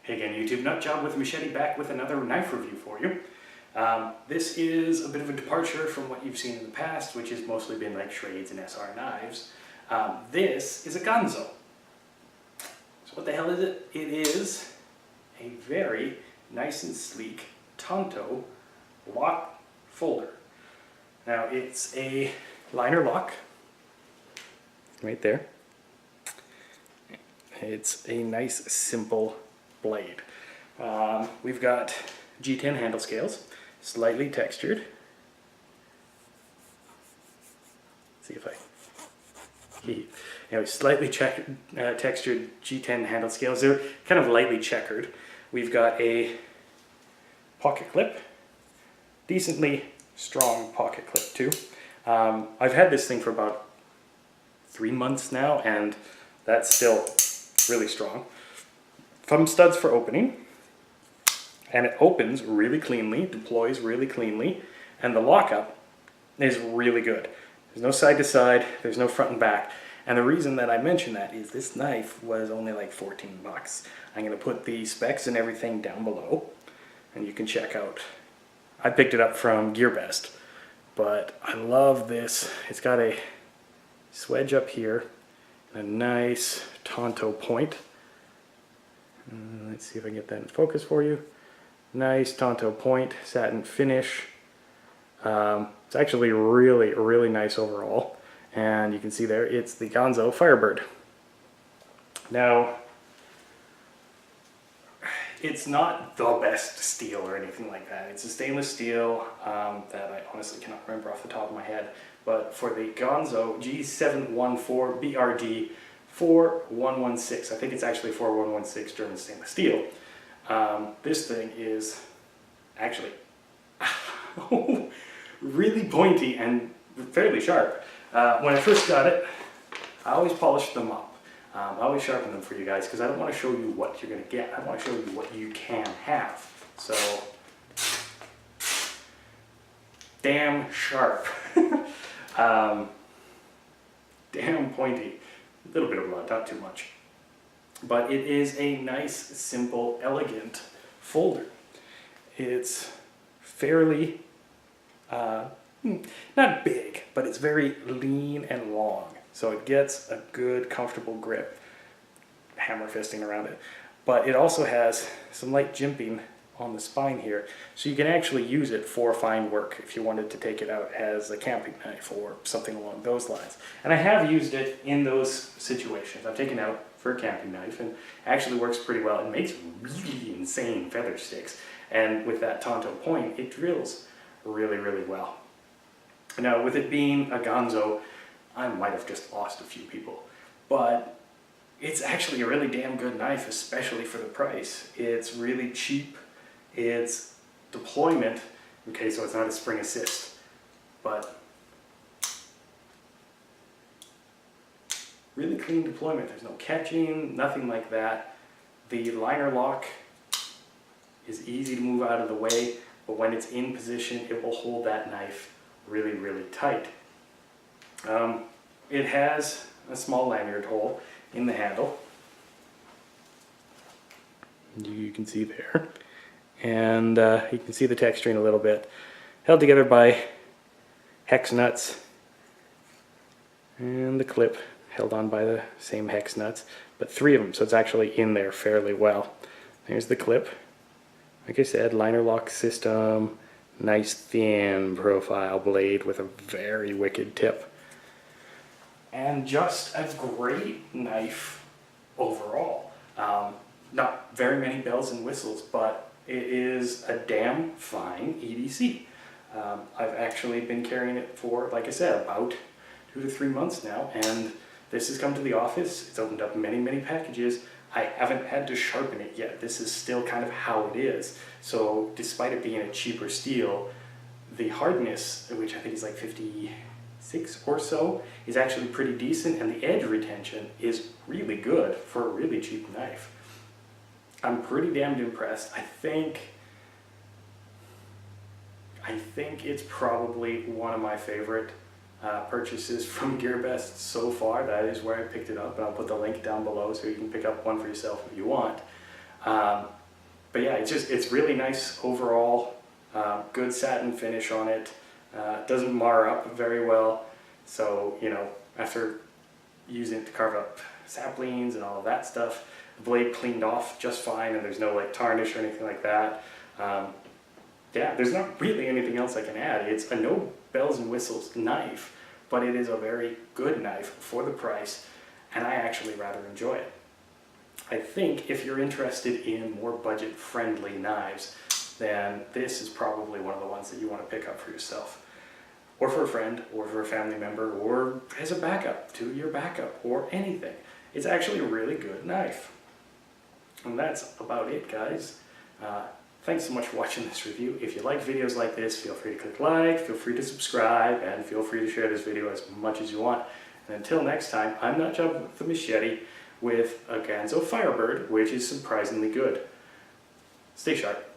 Hey again, YouTube Nutjob with a machete back with another knife review for you. This is a bit of a departure from what you've seen in the past, which has mostly been like Shrades and SR knives. This is a Ganzo. So what the hell is it? It is a very nice and sleek Tanto lock folder. Now it's a liner lock, right there. It's a nice simple blade. We've got G10 handle scales, slightly textured. Let's see if slightly textured G10 handle scales. They're kind of lightly checkered. We've got a pocket clip, decently strong pocket clip too. I've had this thing for about 3 months now, and that's still really strong. Thumb studs for opening, and it opens really cleanly, deploys really cleanly, and the lockup is really good. There's no side to side, there's no front and back, and the reason that I mention that is this knife was only like 14 bucks. I'm going to put the specs and everything down below, and you can check out. I picked it up from GearBest, but I love this. It's got a swedge up here, and a nice Tanto point. Let's see if I can get that in focus for you. Nice Tanto point, satin finish. It's actually really nice overall. And you can see there, it's the Ganzo Firebird. Now, it's not the best steel or anything like that. It's a stainless steel that I honestly cannot remember off the top of my head. But for the Ganzo G714 BRD 4116, I think it's actually 4116 German stainless steel. This thing is actually really pointy and fairly sharp. When I first got it, I always polished them up. I always sharpen them for you guys because I don't want to show you what you're going to get. I want to show you what you can have. So, damn sharp. Damn pointy. A little bit of blood, not too much. But it is a nice, simple, elegant folder. It's fairly, not big, but it's very lean and long. So it gets a good, comfortable grip, hammer fisting around it. But it also has some light jimping on the spine here, so you can actually use it for fine work if you wanted to take it out as a camping knife or something along those lines. And I have used it in those situations. I've taken it out for a camping knife, and it actually works pretty well. It makes really insane feather sticks, and with that Tanto point, it drills really well. Now, with it being a Ganzo, I might have just lost a few people, but it's actually a really damn good knife, especially for the price. It's really cheap. It's deployment, okay, so it's not a spring assist, but really clean deployment. There's no catching, nothing like that. The liner lock is easy to move out of the way, but when it's in position, it will hold that knife really tight. It has a small lanyard hole in the handle. You can see there. And you can see the texturing a little bit. Held together by hex nuts. And the clip held on by the same hex nuts. But 3 of them, so it's actually in there fairly well. There's the clip. Like I said, liner lock system. Nice thin profile blade with a very wicked tip. And just a great knife overall. Not very many bells and whistles, but it is a damn fine EDC. I've actually been carrying it for, like I said, about 2 to 3 months now, and this has come to the office. It's opened up many packages. I haven't had to sharpen it yet. This is still kind of how it is. So despite it being a cheaper steel, the hardness, which I think is like 56 or so, is actually pretty decent, and the edge retention is really good for a really cheap knife. I'm pretty damned impressed. I think it's probably one of my favorite purchases from GearBest so far. That is where I picked it up, and I'll put the link down below so you can pick up one for yourself if you want. But yeah, it's really nice overall. Good satin finish on it. Doesn't mar up very well. So, you know, after using it to carve up saplings and all of that stuff, the blade cleaned off just fine, and there's no like tarnish or anything like that. Yeah, there's not really anything else I can add. It's a no bells and whistles knife, but it is a very good knife for the price, and I actually rather enjoy it. I think if you're interested in more budget-friendly knives, then this is probably one of the ones that you want to pick up for yourself, or for a friend, or for a family member, or as a backup to your backup, or anything. It's actually a really good knife. And that's about it, guys. Thanks so much for watching this review. If you like videos like this, feel free to click like, feel free to subscribe, and feel free to share this video as much as you want. And until next time, I'm Nut Job with the Machete, with a Ganzo Firebird, which is surprisingly good. Stay sharp.